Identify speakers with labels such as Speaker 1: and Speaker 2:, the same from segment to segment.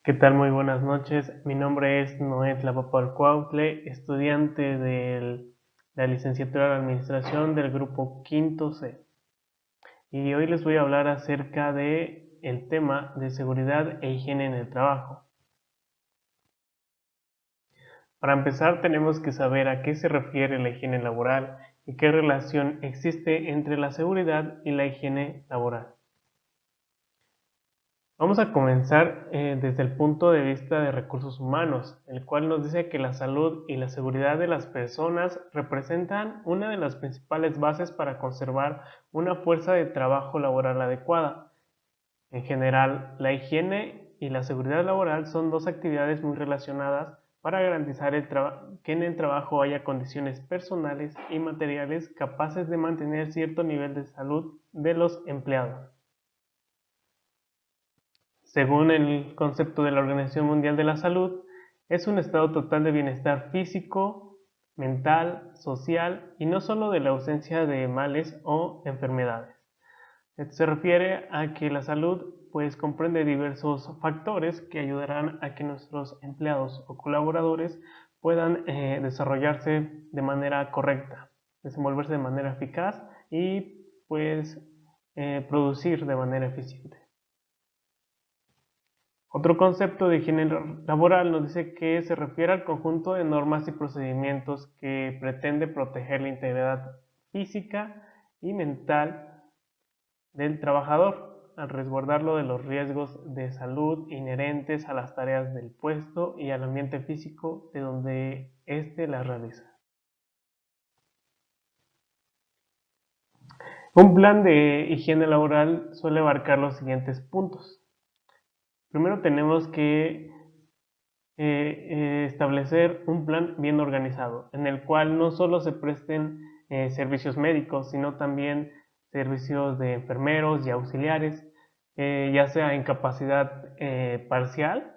Speaker 1: ¿Qué tal? Muy buenas noches. Mi nombre es Noé Tlapapalcuautle, estudiante de la licenciatura en Administración del grupo Quinto C. Y hoy les voy a hablar acerca de el tema de seguridad e higiene en el trabajo. Para empezar, tenemos que saber a qué se refiere la higiene laboral y qué relación existe entre la seguridad y la higiene laboral. Vamos a comenzar desde el punto de vista de recursos humanos, el cual nos dice que la salud y la seguridad de las personas representan una de las principales bases para conservar una fuerza de trabajo laboral adecuada. En general, la higiene y la seguridad laboral son dos actividades muy relacionadas para garantizar que en el trabajo haya condiciones personales y materiales capaces de mantener cierto nivel de salud de los empleados. Según el concepto de la Organización Mundial de la Salud, es un estado total de bienestar físico, mental, social y no solo de la ausencia de males o enfermedades. Esto se refiere a que la salud pues comprende diversos factores que ayudarán a que nuestros empleados o colaboradores puedan desarrollarse de manera correcta, desenvolverse de manera eficaz y pues producir de manera eficiente. Otro concepto de higiene laboral nos dice que se refiere al conjunto de normas y procedimientos que pretende proteger la integridad física y mental del trabajador, al resguardarlo de los riesgos de salud inherentes a las tareas del puesto y al ambiente físico de donde éste las realiza. Un plan de higiene laboral suele abarcar los siguientes puntos. Primero tenemos que establecer un plan bien organizado, en el cual no solo se presten servicios médicos, sino también servicios de enfermeros y auxiliares, ya sea en capacidad parcial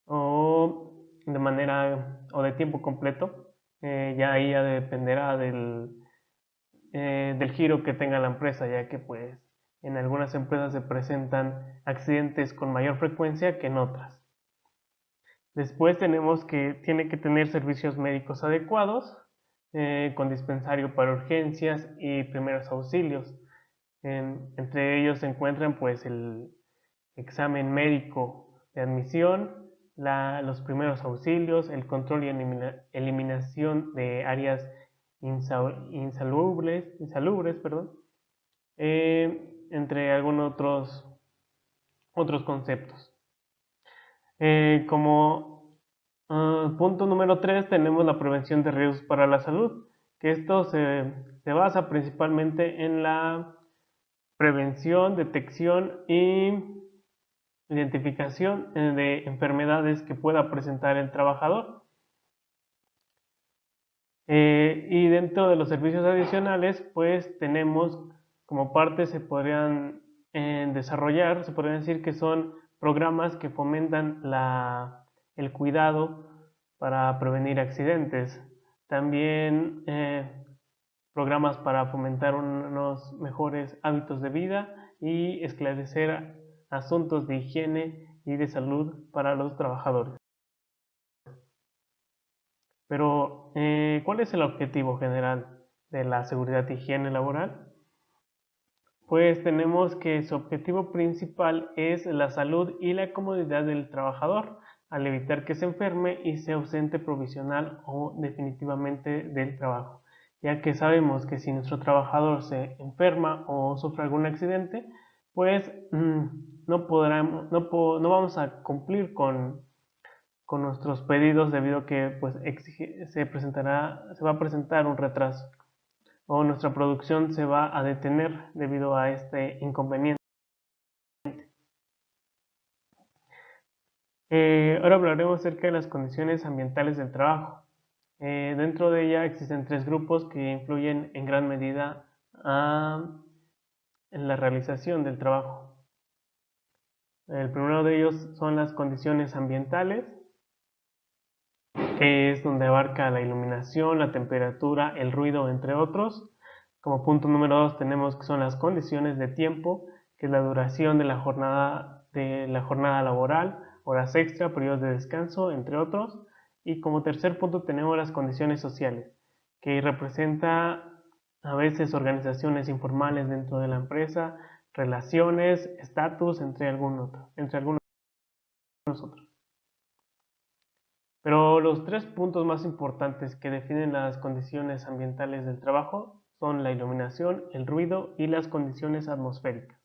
Speaker 1: o de manera o de tiempo completo. Ya ahí ya dependerá del giro que tenga la empresa, ya que pues en algunas empresas se presentan accidentes con mayor frecuencia que en otras. Después tenemos que tiene que tener servicios médicos adecuados, con dispensario para urgencias y primeros auxilios. Entre ellos se encuentran pues el examen médico de admisión, los primeros auxilios, el control y eliminación de áreas insalubres, perdón, entre algunos otros conceptos. Como punto número 3 tenemos la prevención de riesgos para la salud, que esto se basa principalmente en la prevención, detección y identificación de enfermedades que pueda presentar el trabajador. Y dentro de los servicios adicionales, pues tenemos como parte se podrían desarrollar, se podrían decir que son programas que fomentan el cuidado para prevenir accidentes. También programas para fomentar unos mejores hábitos de vida y esclarecer asuntos de higiene y de salud para los trabajadores. Pero, ¿cuál es el objetivo general de la seguridad e higiene laboral? Pues tenemos que su objetivo principal es la salud y la comodidad del trabajador, al evitar que se enferme y se ausente provisional o definitivamente del trabajo, ya que sabemos que si nuestro trabajador se enferma o sufre algún accidente, pues no vamos a cumplir con nuestros pedidos debido a que pues se va a presentar un retraso o nuestra producción se va a detener debido a este inconveniente. Ahora hablaremos acerca de las condiciones ambientales del trabajo. Dentro de ella existen tres grupos que influyen en gran medida en la realización del trabajo. El primero de ellos son las condiciones ambientales, que es donde abarca la iluminación, la temperatura, el ruido, entre otros. Como punto número 2 tenemos que son las condiciones de tiempo, que es la duración de la jornada laboral horas extra, periodos de descanso, entre otros. Y como tercer punto tenemos las condiciones sociales, que representa a veces organizaciones informales dentro de la empresa, relaciones, estatus, entre algunos otros. Pero los tres puntos más importantes que definen las condiciones ambientales del trabajo son la iluminación, el ruido y las condiciones atmosféricas.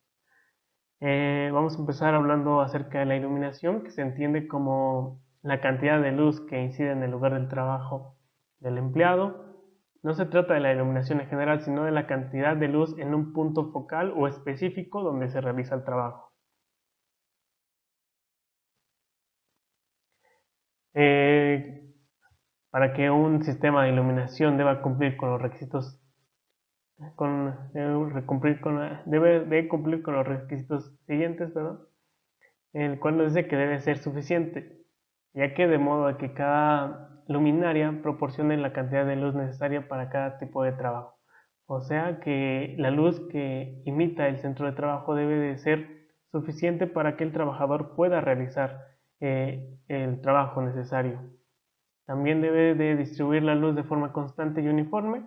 Speaker 1: Vamos a empezar hablando acerca de la iluminación, que se entiende como la cantidad de luz que incide en el lugar del trabajo del empleado. No se trata de la iluminación en general, sino de la cantidad de luz en un punto focal o específico donde se realiza el trabajo. Para que un sistema de iluminación deba cumplir con los requisitos debe de cumplir con los requisitos siguientes, el cual nos dice que debe ser suficiente, ya que de modo a que cada luminaria proporcione la cantidad de luz necesaria para cada tipo de trabajo. O sea que la luz que imita el centro de trabajo debe de ser suficiente para que el trabajador pueda realizar el trabajo necesario. También debe de distribuir la luz de forma constante y uniforme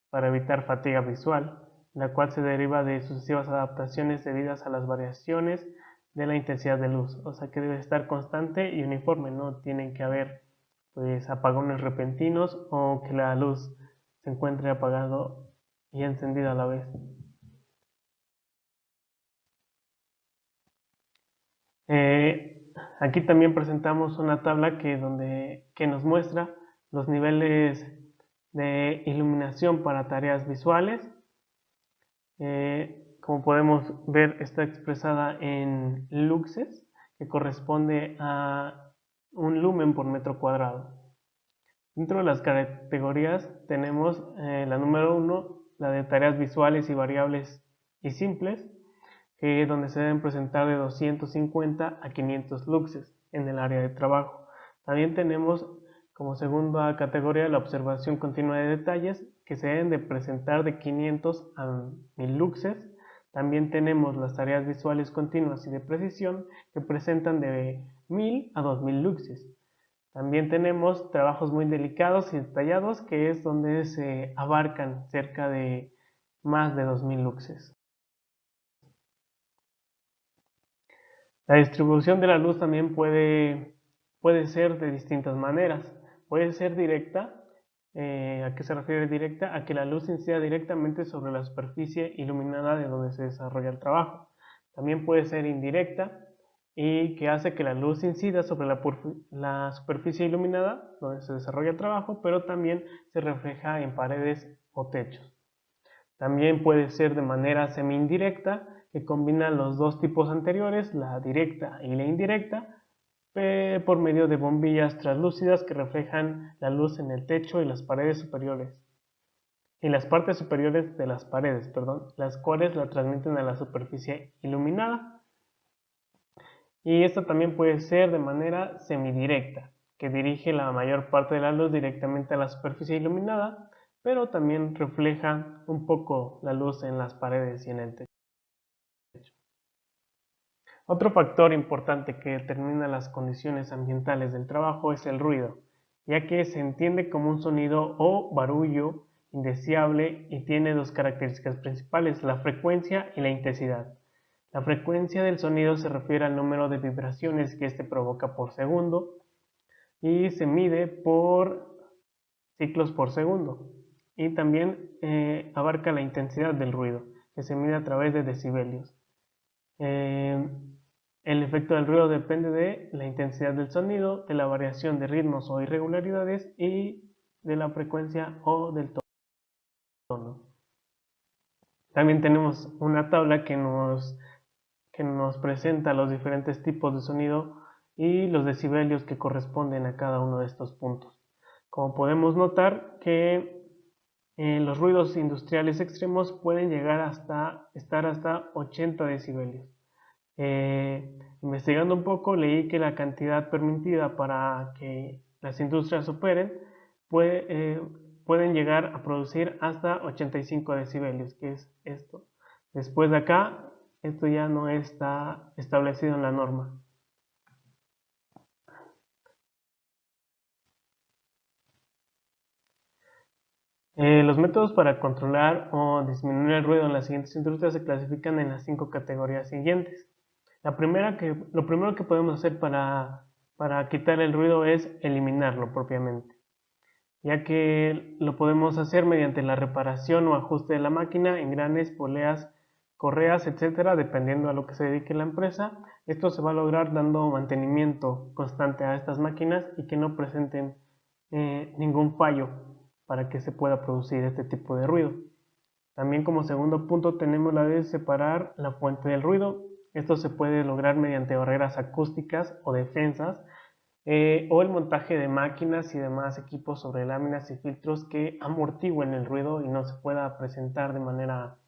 Speaker 1: para evitar fatiga visual, la cual se deriva de sucesivas adaptaciones debidas a las variaciones de la intensidad de luz. O sea que debe estar constante y uniforme, no tienen que haber pues apagones repentinos o que la luz se encuentre apagado y encendida a la vez. Aquí también presentamos una tabla que nos muestra los niveles de iluminación para tareas visuales. Como podemos ver, está expresada en luxes, que corresponde a un lumen por metro cuadrado. Dentro de las categorías tenemos la número 1, la de tareas visuales y variables y simples, que es donde se deben presentar de 250 a 500 luxes en el área de trabajo. También tenemos como segunda categoría la observación continua de detalles, que se deben de presentar de 500 a 1000 luxes. También tenemos las tareas visuales continuas y de precisión, que presentan de 1000 a 2000 luxes. También tenemos trabajos muy delicados y detallados, que es donde se abarcan cerca de más de 2000 luxes. La distribución de la luz también puede ser de distintas maneras. Puede ser directa. ¿A qué se refiere directa? A que la luz incida directamente sobre la superficie iluminada de donde se desarrolla el trabajo. También puede ser indirecta y que hace que la luz incida sobre la superficie iluminada donde se desarrolla el trabajo, pero también se refleja en paredes o techos. También puede ser de manera semi-indirecta, que combina los dos tipos anteriores, la directa y la indirecta, por medio de bombillas translúcidas que reflejan la luz en el techo y las paredes superiores. En las partes superiores de las paredes, las cuales la transmiten a la superficie iluminada. Y esta también puede ser de manera semidirecta, que dirige la mayor parte de la luz directamente a la superficie iluminada, pero también refleja un poco la luz en las paredes y en el techo. Otro factor importante que determina las condiciones ambientales del trabajo es el ruido, ya que se entiende como un sonido o barullo indeseable y tiene dos características principales, la frecuencia y la intensidad. La frecuencia del sonido se refiere al número de vibraciones que éste provoca por segundo y se mide por ciclos por segundo. Y también abarca la intensidad del ruido, que se mide a través de decibelios. El efecto del ruido depende de la intensidad del sonido, de la variación de ritmos o irregularidades y de la frecuencia o del tono. También tenemos una tabla que nos presenta los diferentes tipos de sonido y los decibelios que corresponden a cada uno de estos puntos. Como podemos notar que los ruidos industriales extremos pueden llegar estar hasta 80 decibelios. Investigando un poco, leí que la cantidad permitida para que las industrias operen pueden llegar a producir hasta 85 decibelios, que es esto. Después de acá, esto ya no está establecido en la norma. Los métodos para controlar o disminuir el ruido en las siguientes industrias se clasifican en las 5 categorías siguientes. Lo primero que podemos hacer para quitar el ruido es eliminarlo propiamente, ya que lo podemos hacer mediante la reparación o ajuste de la máquina, engranes, poleas, correas, etcétera, dependiendo a lo que se dedique la empresa. Esto se va a lograr dando mantenimiento constante a estas máquinas y que no presenten ningún fallo para que se pueda producir este tipo de ruido. También como segundo punto tenemos la de separar la fuente del ruido. Esto se puede lograr mediante barreras acústicas o defensas o el montaje de máquinas y demás equipos sobre láminas y filtros que amortigüen el ruido y no se pueda presentar de manera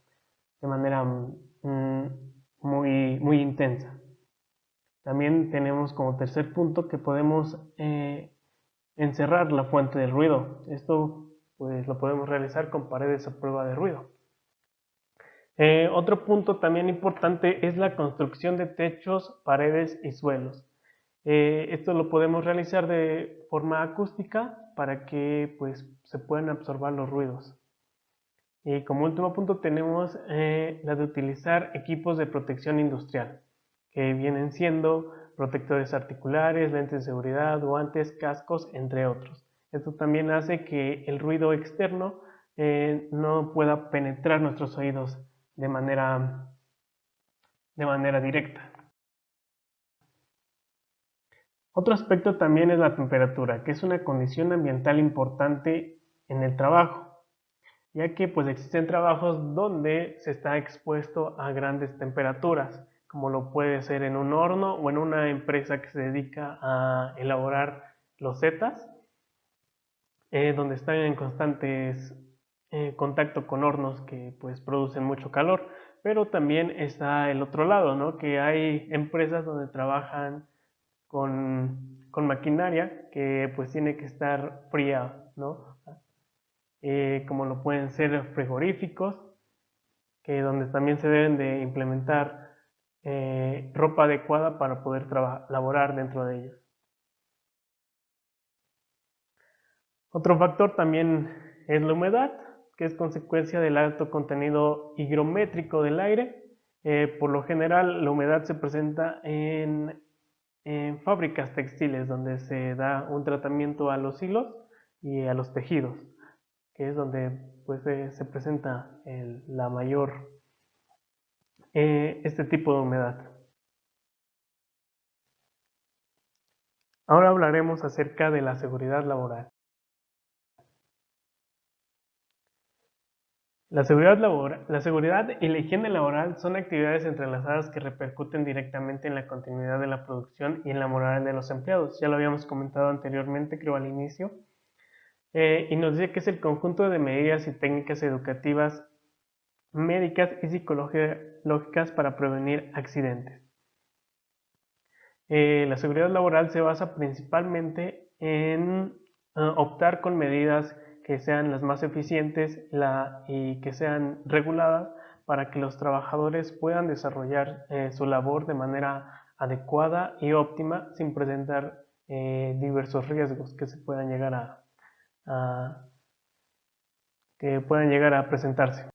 Speaker 1: muy intensa. También tenemos como tercer punto que podemos encerrar la fuente del ruido. Esto pues lo podemos realizar con paredes a prueba de ruido. Otro punto también importante es la construcción de techos, paredes y suelos. Esto lo podemos realizar de forma acústica para que pues, se puedan absorber los ruidos. Y como último punto tenemos la de utilizar equipos de protección industrial, que vienen siendo protectores articulares, lentes de seguridad, guantes, cascos, entre otros. Esto también hace que el ruido externo no pueda penetrar nuestros oídos de manera directa. Otro aspecto también es la temperatura, que es una condición ambiental importante en el trabajo, ya que pues existen trabajos donde se está expuesto a grandes temperaturas, como lo puede ser en un horno o en una empresa que se dedica a elaborar losetas, donde están en constantes contacto con hornos que pues producen mucho calor. Pero también está el otro lado, ¿no? Que hay empresas donde trabajan con maquinaria que pues tiene que estar fría, ¿no? Como lo pueden ser frigoríficos, que donde también se deben de implementar ropa adecuada para poder laborar dentro de ellos. Otro factor también es la humedad, que es consecuencia del alto contenido higrométrico del aire. Por lo general, la humedad se presenta en fábricas textiles, donde se da un tratamiento a los hilos y a los tejidos, que es donde pues, se presenta la mayor este tipo de humedad. Ahora hablaremos acerca de la seguridad laboral. La seguridad y la higiene laboral son actividades entrelazadas que repercuten directamente en la continuidad de la producción y en la moral de los empleados. Ya lo habíamos comentado anteriormente, creo al inicio, y nos dice que es el conjunto de medidas y técnicas educativas, médicas y psicológicas para prevenir accidentes. La seguridad laboral se basa principalmente en optar con medidas que sean las más eficientes y que sean reguladas para que los trabajadores puedan desarrollar su labor de manera adecuada y óptima sin presentar diversos riesgos que se puedan llegar a presentarse.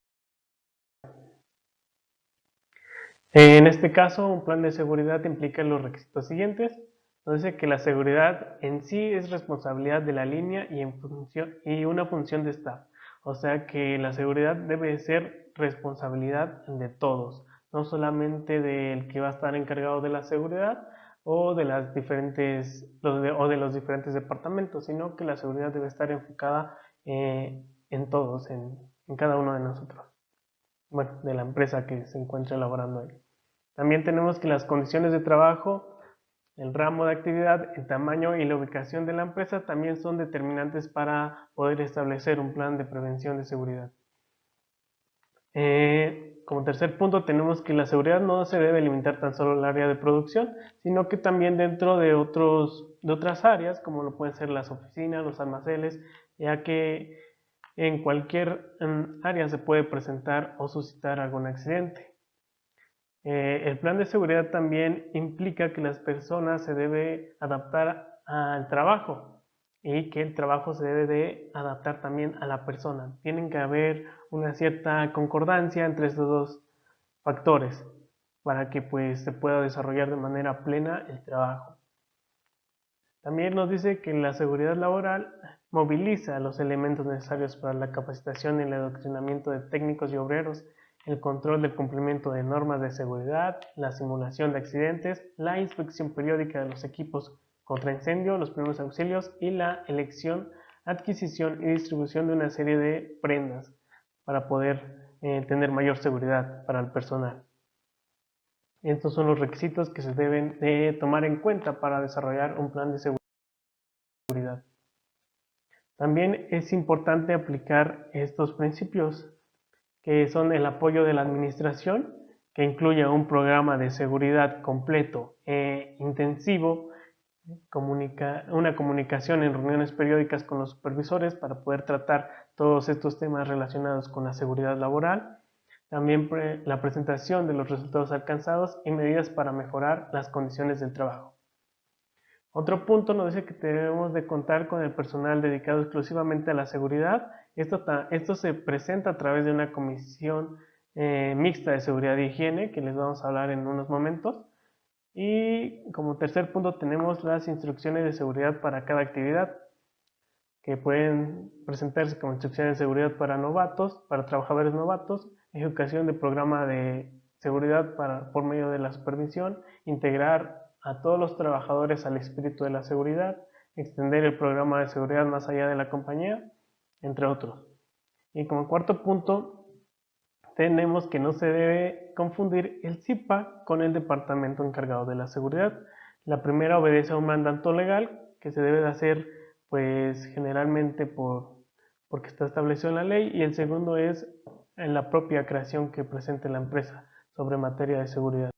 Speaker 1: En este caso, un plan de seguridad implica los requisitos siguientes. Nos dice que la seguridad en sí es responsabilidad de la línea y una función de staff. O sea que la seguridad debe ser responsabilidad de todos, no solamente del que va a estar encargado de la seguridad o de los diferentes departamentos, sino que la seguridad debe estar enfocada en todos, en cada uno de nosotros. Bueno, de la empresa que se encuentra elaborando ahí. También tenemos que las condiciones de trabajo, el ramo de actividad, el tamaño y la ubicación de la empresa también son determinantes para poder establecer un plan de prevención de seguridad. Como tercer punto tenemos que la seguridad no se debe limitar tan solo al área de producción, sino que también dentro de otras áreas, como lo pueden ser las oficinas, los almacenes, ya que en cualquier área se puede presentar o suscitar algún accidente. El plan de seguridad también implica que las personas se deben adaptar al trabajo, y que el trabajo se debe de adaptar también a la persona. Tienen que haber una cierta concordancia entre estos dos factores para que pues se pueda desarrollar de manera plena el trabajo. También nos dice que la seguridad laboral moviliza los elementos necesarios para la capacitación y el adoctrinamiento de técnicos y obreros, el control del cumplimiento de normas de seguridad, la simulación de accidentes, la inspección periódica de los equipos contra incendio, los primeros auxilios y la elección, adquisición y distribución de una serie de prendas para poder tener mayor seguridad para el personal. Estos son los requisitos que se deben de tomar en cuenta para desarrollar un plan de seguridad. También es importante aplicar estos principios, que son el apoyo de la administración, que incluye un programa de seguridad completo e intensivo, una comunicación en reuniones periódicas con los supervisores para poder tratar todos estos temas relacionados con la seguridad laboral. También la presentación de los resultados alcanzados y medidas para mejorar las condiciones del trabajo. Otro punto nos dice que debemos de contar con el personal dedicado exclusivamente a la seguridad. Esto se presenta a través de una comisión mixta de seguridad e higiene, que les vamos a hablar en unos momentos. Y como tercer punto tenemos las instrucciones de seguridad para cada actividad, que pueden presentarse como instrucciones de seguridad para novatos, para trabajadores novatos, ejecución de programa de seguridad por medio de la supervisión, integrar a todos los trabajadores al espíritu de la seguridad, extender el programa de seguridad más allá de la compañía, entre otros. Y como cuarto punto, tenemos que no se debe confundir el CIPA con el departamento encargado de la seguridad. La primera obedece a un mandato legal que se debe de hacer pues generalmente porque está establecido en la ley, y el segundo es en la propia creación que presente la empresa sobre materia de seguridad.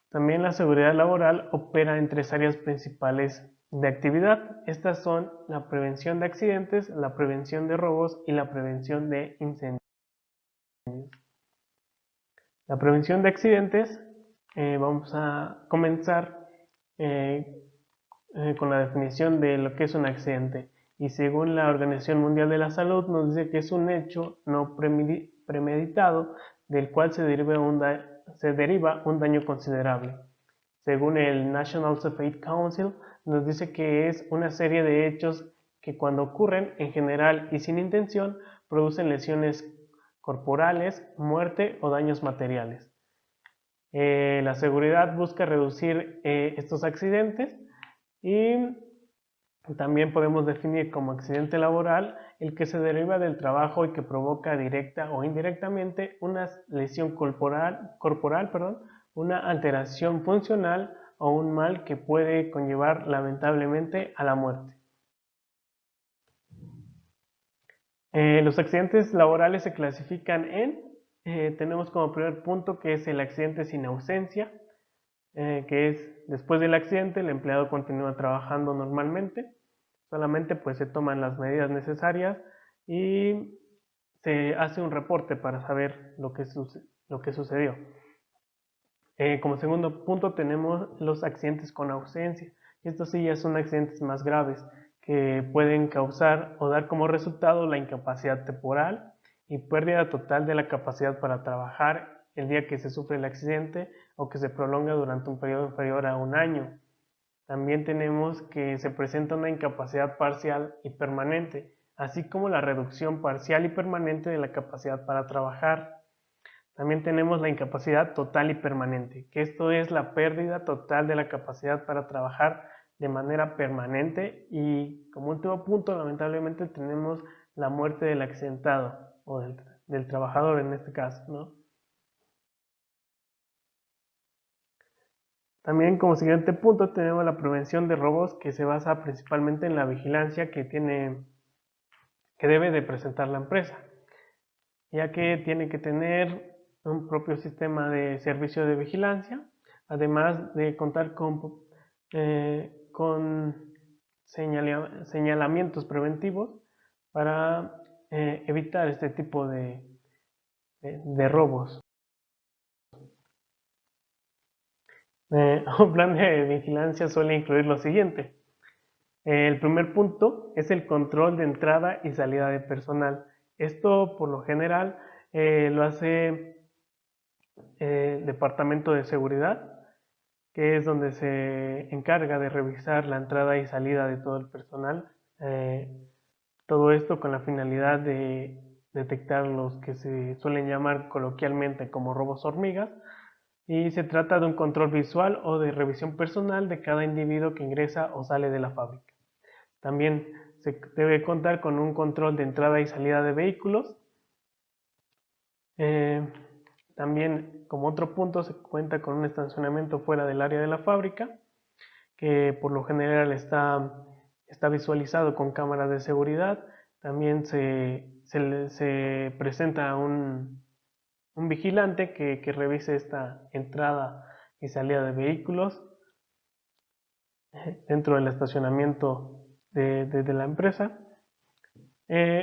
Speaker 1: También la seguridad laboral opera en tres áreas principales de actividad. Estas son la prevención de accidentes, la prevención de robos y la prevención de incendios. La prevención de accidentes, vamos a comenzar con la definición de lo que es un accidente. Y según la Organización Mundial de la Salud nos dice que es un hecho no premeditado del cual se deriva un daño considerable. Según el National Safety Council nos dice que es una serie de hechos que cuando ocurren en general y sin intención producen lesiones corporales, muerte o daños materiales. La seguridad busca reducir estos accidentes, y también podemos definir como accidente laboral el que se deriva del trabajo y que provoca directa o indirectamente una lesión corporal, una alteración funcional o un mal que puede conllevar lamentablemente a la muerte. Los accidentes laborales se clasifican tenemos como primer punto que es el accidente sin ausencia, que es después del accidente el empleado continúa trabajando normalmente, solamente pues se toman las medidas necesarias y se hace un reporte para saber lo que sucedió. Como segundo punto tenemos los accidentes con ausencia. Estos sí ya son accidentes más graves que pueden causar o dar como resultado la incapacidad temporal y pérdida total de la capacidad para trabajar el día que se sufre el accidente o que se prolonga durante un periodo inferior a un año. También tenemos que se presenta una incapacidad parcial y permanente, así como la reducción parcial y permanente de la capacidad para trabajar. También tenemos la incapacidad total y permanente, que esto es la pérdida total de la capacidad para trabajar de manera permanente, y como último punto lamentablemente tenemos la muerte del accidentado o del trabajador en este caso, ¿no? También como siguiente punto tenemos la prevención de robos, que se basa principalmente en la vigilancia que debe de presentar la empresa, ya que tiene que tener un propio sistema de servicio de vigilancia, además de contar con señalamientos preventivos para evitar este tipo de robos. Un plan de vigilancia suele incluir lo siguiente. El primer punto es el control de entrada y salida de personal. Esto por lo general lo hace el Departamento de Seguridad, que es donde se encarga de revisar la entrada y salida de todo el personal. eh, Todo esto con la finalidad de detectar los que se suelen llamar coloquialmente como robos hormigas, y se trata de un control visual o de revisión personal de cada individuo que ingresa o sale de la fábrica. También se debe contar con un control de entrada y salida de vehículos. Eh, También, como otro punto, se cuenta con un estacionamiento fuera del área de la fábrica, que por lo general está visualizado con cámaras de seguridad. También se presenta un vigilante que revise esta entrada y salida de vehículos dentro del estacionamiento de la empresa.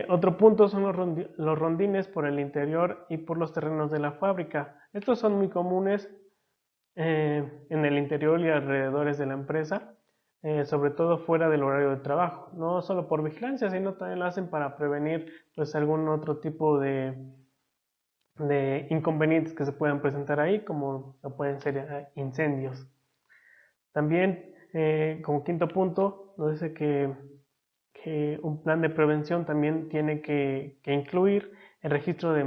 Speaker 1: Otro punto son los rondines por el interior y por los terrenos de la fábrica. Estos son muy comunes en el interior y alrededores de la empresa, sobre todo fuera del horario de trabajo. No solo por vigilancia, sino también lo hacen para prevenir pues, algún otro tipo de inconvenientes que se puedan presentar ahí, como pueden ser incendios. También, como quinto punto, nos dice que un plan de prevención también tiene que incluir el registro de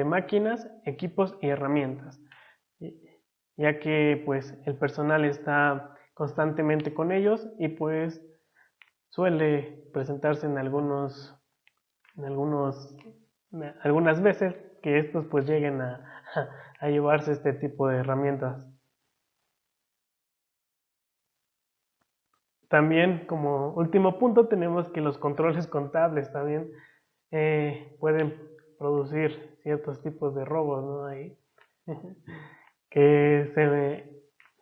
Speaker 1: máquinas, equipos y herramientas, ya que pues el personal está constantemente con ellos y pues suele presentarse en algunas veces que estos pues lleguen a llevarse este tipo de herramientas. También como último punto tenemos que los controles contables también pueden producir ciertos tipos de robos, ¿no? Ahí, que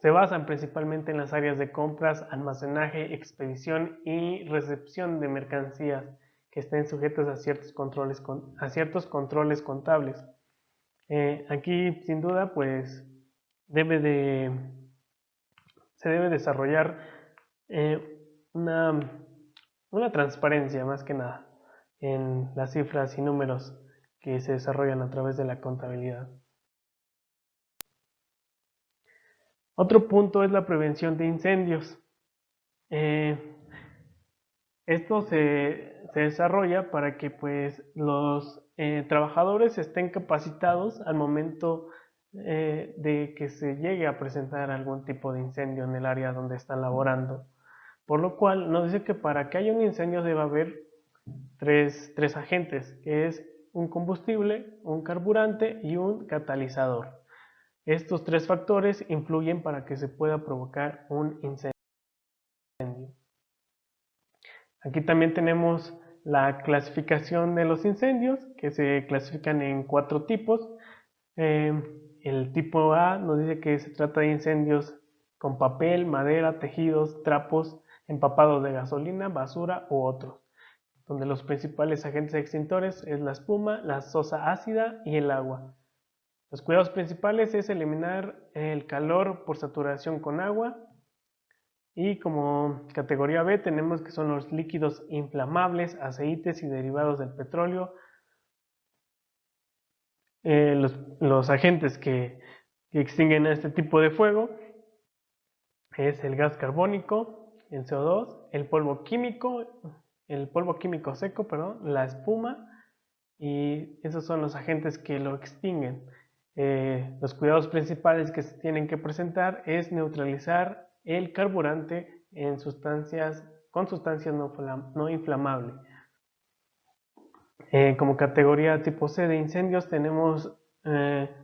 Speaker 1: se basan principalmente en las áreas de compras, almacenaje, expedición y recepción de mercancías que estén sujetas a ciertos controles contables. Aquí, sin duda, pues debe de, se debe desarrollar eh, una, una transparencia más que nada en las cifras y números que se desarrollan a través de la contabilidad. Otro punto es la prevención de incendios. Eh, Esto se desarrolla para que pues, los trabajadores estén capacitados al momento de que se llegue a presentar algún tipo de incendio en el área donde están laborando. Por lo cual nos dice que para que haya un incendio debe haber tres agentes, que es un combustible, un carburante y un catalizador. Estos tres factores influyen para que se pueda provocar un incendio. Aquí también tenemos la clasificación de los incendios, que se clasifican en 4 tipos. Eh, el tipo A nos dice que se trata de incendios con papel, madera, tejidos, trapos, empapados de gasolina, basura u otros, donde los principales agentes extintores es la espuma, la sosa ácida y el agua. Los cuidados principales es eliminar el calor por saturación con agua, y como categoría B tenemos que son los líquidos inflamables, aceites y derivados del petróleo. Los agentes que extinguen este tipo de fuego es el gas carbónico, el CO2, el polvo químico seco, perdón, la espuma, y esos son los agentes que lo extinguen. Los cuidados principales que se tienen que presentar es neutralizar el carburante con sustancias no inflamables. Como categoría tipo C de incendios tenemos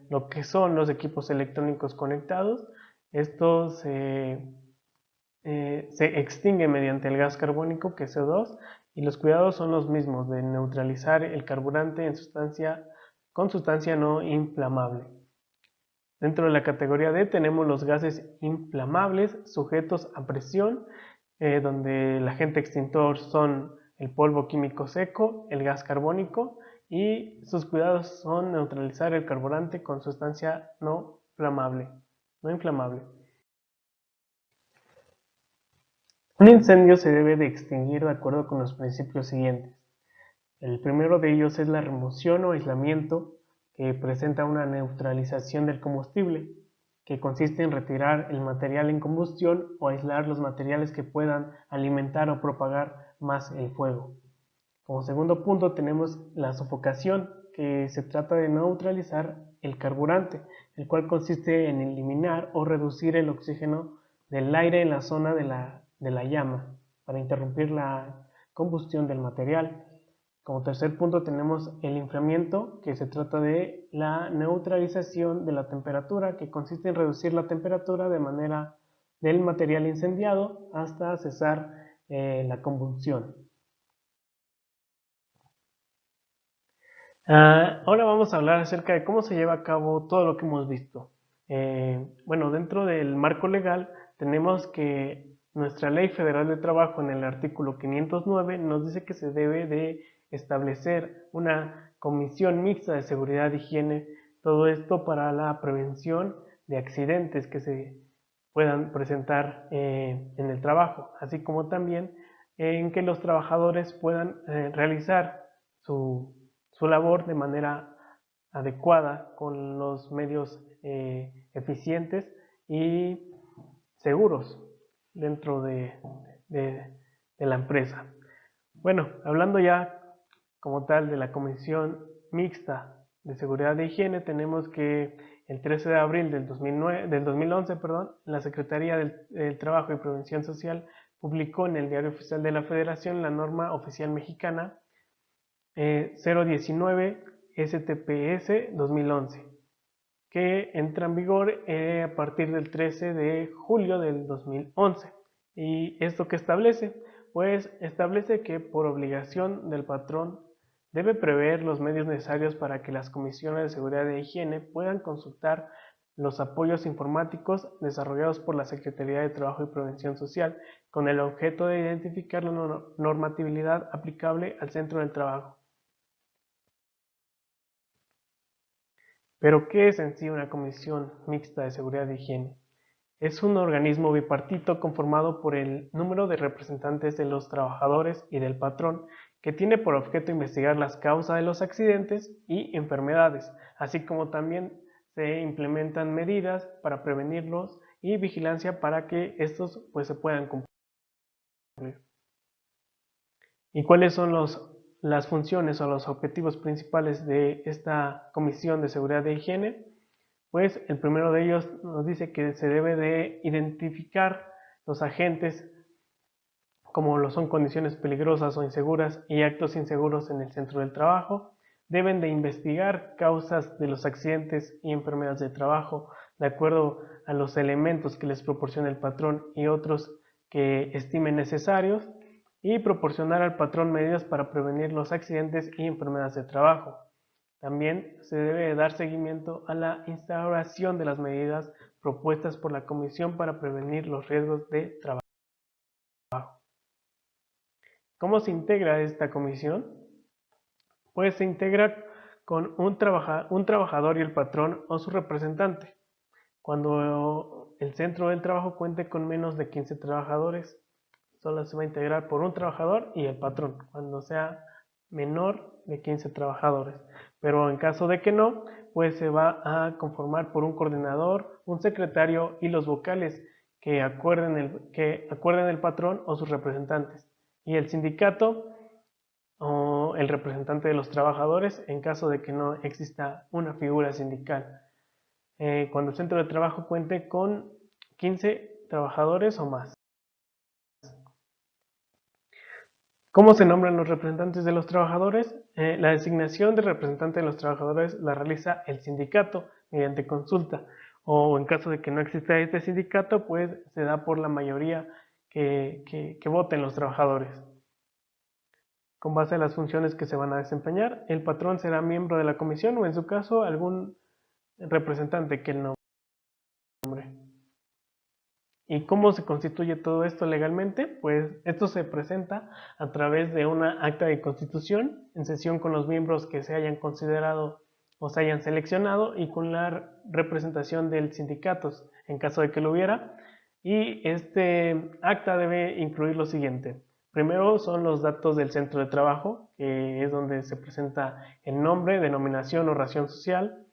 Speaker 1: lo que son los equipos electrónicos conectados. Estos se extinguen mediante el gas carbónico, que es CO2, y los cuidados son los mismos, de neutralizar el carburante con sustancia no inflamable. Dentro de la categoría D tenemos los gases inflamables sujetos a presión, donde el agente extintor son el polvo químico seco, el gas carbónico, y sus cuidados son neutralizar el carburante con sustancia no inflamable. Un incendio se debe de extinguir de acuerdo con los principios siguientes. El primero de ellos es la remoción o aislamiento, que presenta una neutralización del combustible, que consiste en retirar el material en combustión o aislar los materiales que puedan alimentar o propagar más el fuego. Como segundo punto tenemos la sofocación, que se trata de neutralizar el carburante, el cual consiste en eliminar o reducir el oxígeno del aire en la zona de la llama para interrumpir la combustión del material. Como tercer punto tenemos el enfriamiento, que se trata de la neutralización de la temperatura, que consiste en reducir la temperatura de manera del material incendiado hasta cesar la combustión. Ahora vamos a hablar acerca de cómo se lleva a cabo todo lo que hemos visto. Bueno, dentro del marco legal tenemos que nuestra Ley Federal de Trabajo en el artículo 509 nos dice que se debe de establecer una comisión mixta de seguridad e higiene, todo esto para la prevención de accidentes que se puedan presentar en el trabajo, así como también en que los trabajadores puedan realizar su labor de manera adecuada con los medios eficientes y seguros dentro de la empresa. Bueno, hablando ya como tal de la Comisión Mixta de Seguridad e Higiene, tenemos que el 13 de abril del 2011, la Secretaría del Trabajo y Prevención Social publicó en el Diario Oficial de la Federación la norma oficial mexicana 019 STPS 2011, que entra en vigor a partir del 13 de julio del 2011. ¿Y esto qué establece? Pues establece que por obligación del patrón debe prever los medios necesarios para que las comisiones de seguridad e higiene puedan consultar los apoyos informáticos desarrollados por la Secretaría de Trabajo y Prevención Social con el objeto de identificar la normatividad aplicable al centro del trabajo. ¿Pero qué es en sí una comisión mixta de seguridad e higiene? Es un organismo bipartito conformado por el número de representantes de los trabajadores y del patrón, que tiene por objeto investigar las causas de los accidentes y enfermedades, así como también se implementan medidas para prevenirlos y vigilancia para que estos se puedan cumplir. ¿Y cuáles son las funciones o los objetivos principales de esta Comisión de Seguridad e Higiene? Pues el primero de ellos nos dice que se debe de identificar los agentes como lo son condiciones peligrosas o inseguras y actos inseguros en el centro del trabajo. Deben de investigar causas de los accidentes y enfermedades de trabajo de acuerdo a los elementos que les proporciona el patrón y otros que estimen necesarios, y proporcionar al patrón medidas para prevenir los accidentes y enfermedades de trabajo. También se debe dar seguimiento a la instauración de las medidas propuestas por la Comisión para prevenir los riesgos de trabajo. ¿Cómo se integra esta comisión? Pues se integra con un trabajador y el patrón o su representante. Cuando el centro del trabajo cuente con menos de 15 trabajadores, solo se va a integrar por un trabajador y el patrón, cuando sea menor de 15 trabajadores. Pero en caso de que no, pues se va a conformar por un coordinador, un secretario y los vocales que acuerden el patrón o sus representantes. Y el sindicato o el representante de los trabajadores en caso de que no exista una figura sindical. Cuando el centro de trabajo cuente con 15 trabajadores o más. ¿Cómo se nombran los representantes de los trabajadores? La designación de representante de los trabajadores la realiza el sindicato mediante consulta, o en caso de que no exista este sindicato, pues se da por la mayoría que voten los trabajadores. Con base a las funciones que se van a desempeñar, el patrón será miembro de la comisión o en su caso algún representante que él nombre. ¿Y cómo se constituye todo esto legalmente? Pues esto se presenta a través de una acta de constitución en sesión con los miembros que se hayan considerado o se hayan seleccionado y con la representación del sindicato, en caso de que lo hubiera, y este acta debe incluir lo siguiente. Primero son los datos del centro de trabajo, que es donde se presenta el nombre, denominación o ración social,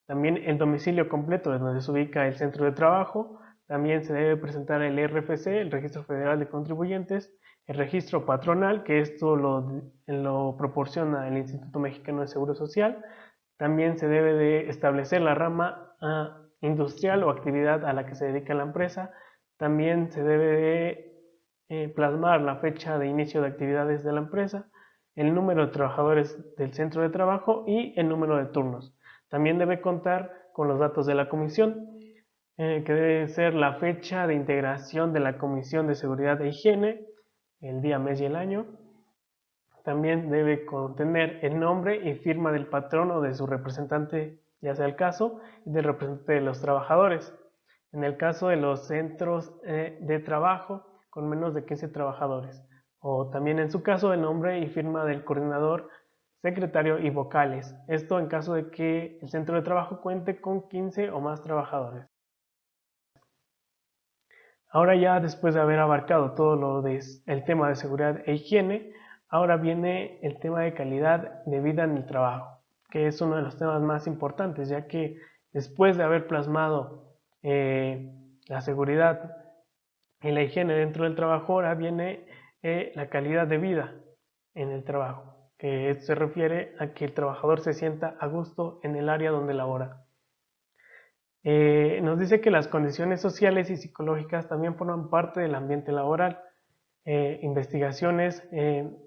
Speaker 1: también el domicilio completo, es donde se ubica el centro de trabajo. También se debe presentar el RFC, el Registro Federal de Contribuyentes, el registro patronal, que esto lo proporciona el Instituto Mexicano de Seguro Social. También se debe de establecer la rama industrial o actividad a la que se dedica la empresa. También se debe de plasmar la fecha de inicio de actividades de la empresa, el número de trabajadores del centro de trabajo y el número de turnos. También debe contar con los datos de la comisión, que debe ser la fecha de integración de la Comisión de Seguridad e Higiene, el día, mes y el año. También debe contener el nombre y firma del patrón o de su representante, ya sea el caso, y del representante de los trabajadores. En el caso de los centros de trabajo con menos de 15 trabajadores. O también en su caso el nombre y firma del coordinador, secretario y vocales. Esto en caso de que el centro de trabajo cuente con 15 o más trabajadores. Ahora ya después de haber abarcado todo lo del tema de seguridad e higiene, ahora viene el tema de calidad de vida en el trabajo, que es uno de los temas más importantes, ya que después de haber plasmado la seguridad y la higiene dentro del trabajo, ahora viene la calidad de vida en el trabajo, que esto se refiere a que el trabajador se sienta a gusto en el área donde labora. Nos dice que las condiciones sociales y psicológicas también forman parte del ambiente laboral. Investigaciones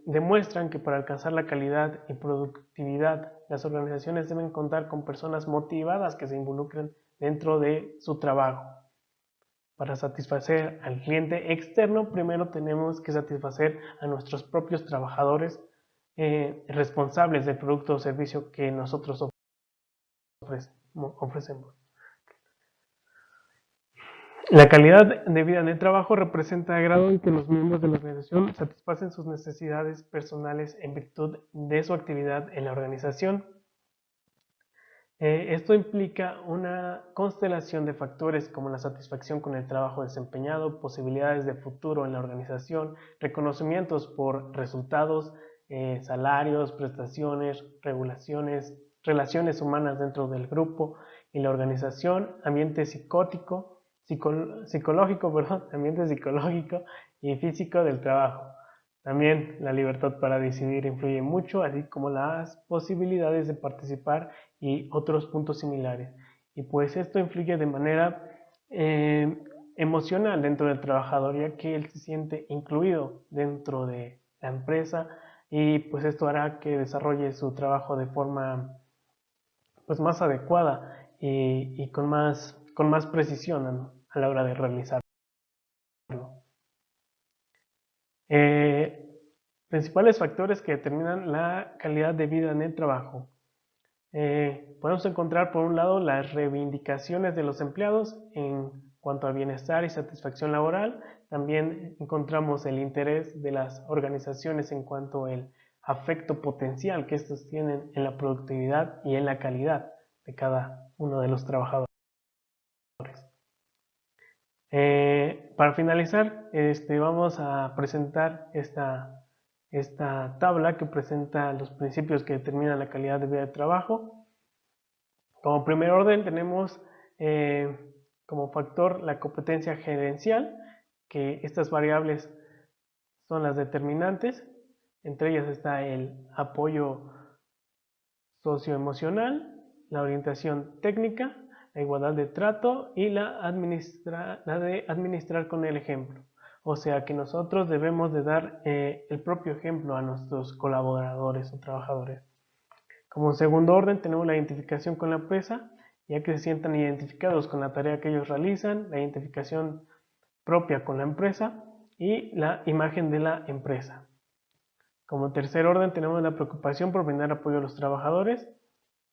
Speaker 1: demuestran que para alcanzar la calidad y productividad, las organizaciones deben contar con personas motivadas que se involucren dentro de su trabajo. Para satisfacer al cliente externo, primero tenemos que satisfacer a nuestros propios trabajadores responsables del producto o servicio que nosotros ofrecemos. La calidad de vida en el trabajo representa el grado en que los miembros de la organización satisfacen sus necesidades personales en virtud de su actividad en la organización. Esto implica una constelación de factores como la satisfacción con el trabajo desempeñado, posibilidades de futuro en la organización, reconocimientos por resultados, salarios, prestaciones, regulaciones, relaciones humanas dentro del grupo y la organización, ambiente ambiente psicológico y físico del trabajo. También la libertad para decidir influye mucho, así como las posibilidades de participar y otros puntos similares. Y pues esto influye de manera emocional dentro del trabajador, ya que él se siente incluido dentro de la empresa y pues esto hará que desarrolle su trabajo de forma pues más adecuada y con más precisión, ¿no?, a la hora de realizarlo. Principales factores que determinan la calidad de vida en el trabajo. Podemos encontrar por un lado las reivindicaciones de los empleados en cuanto a bienestar y satisfacción laboral. También encontramos el interés de las organizaciones en cuanto al afecto potencial que estos tienen en la productividad y en la calidad de cada uno de los trabajadores. Para finalizar, vamos a presentar esta tabla que presenta los principios que determinan la calidad de vida de trabajo. Como primer orden tenemos como factor la competencia gerencial, que estas variables son las determinantes. Entre ellas está el apoyo socioemocional, la orientación técnica, la igualdad de trato y la de administrar con el ejemplo. O sea que nosotros debemos de dar el propio ejemplo a nuestros colaboradores o trabajadores. Como segundo orden tenemos la identificación con la empresa, ya que se sientan identificados con la tarea que ellos realizan, la identificación propia con la empresa y la imagen de la empresa. Como tercer orden tenemos la preocupación por brindar apoyo a los trabajadores,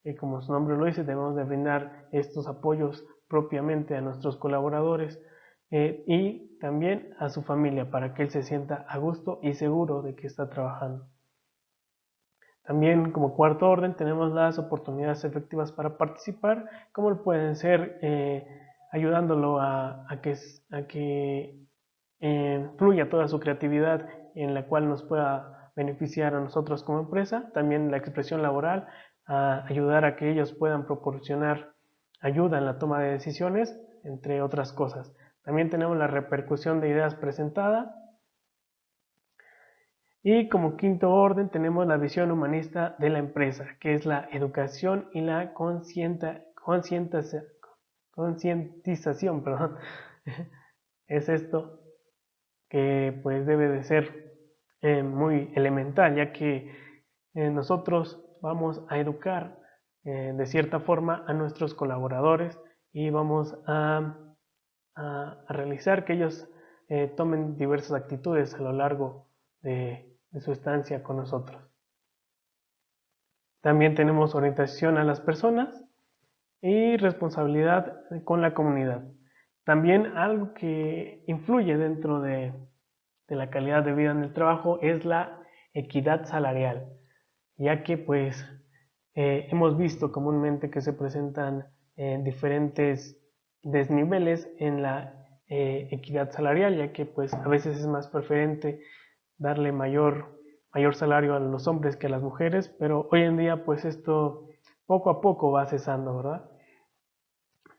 Speaker 1: y como su nombre lo dice, debemos de brindar estos apoyos propiamente a nuestros colaboradores y también a su familia para que él se sienta a gusto y seguro de que está trabajando. También como cuarto orden tenemos las oportunidades efectivas para participar, como pueden ser ayudándolo a que fluya toda su creatividad en la cual nos pueda beneficiar a nosotros como empresa. También la expresión laboral, a ayudar a que ellos puedan proporcionar ayuda en la toma de decisiones, entre otras cosas. También tenemos la repercusión de ideas presentadas. Y como quinto orden tenemos la visión humanista de la empresa, que es la educación y la concientización, perdón. Es esto que pues debe de ser muy elemental, ya que nosotros vamos a educar de cierta forma a nuestros colaboradores y vamos a realizar que ellos tomen diversas actitudes a lo largo de su estancia con nosotros. También tenemos orientación a las personas y responsabilidad con la comunidad. También algo que influye dentro de la calidad de vida en el trabajo es la equidad salarial, ya que pues hemos visto comúnmente que se presentan diferentes desniveles en la equidad salarial, ya que pues a veces es más preferente darle mayor salario a los hombres que a las mujeres, pero hoy en día pues esto poco a poco va cesando, ¿verdad?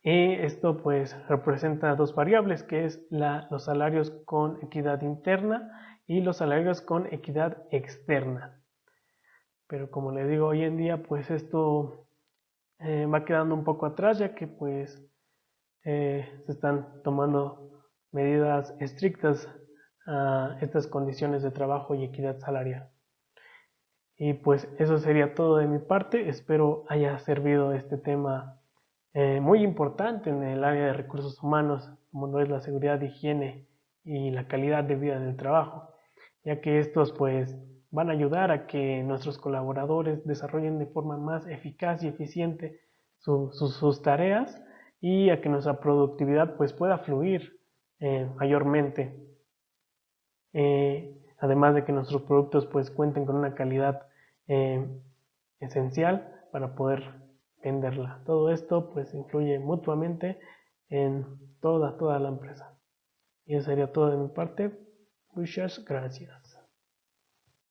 Speaker 1: Y esto pues representa dos variables, que es los salarios con equidad interna y los salarios con equidad externa. Pero como le digo, hoy en día pues esto va quedando un poco atrás, ya que pues se están tomando medidas estrictas a estas condiciones de trabajo y equidad salarial. Y pues eso sería todo de mi parte. Espero haya servido este tema muy importante en el área de recursos humanos, como lo es la seguridad, higiene y la calidad de vida en el trabajo, ya que estos pues van a ayudar a que nuestros colaboradores desarrollen de forma más eficaz y eficiente sus tareas y a que nuestra productividad pues pueda fluir mayormente. Además de que nuestros productos pues cuenten con una calidad eh, esencial para poder venderla. Todo esto pues influye mutuamente en toda la empresa. Y eso sería todo de mi parte. Muchas gracias.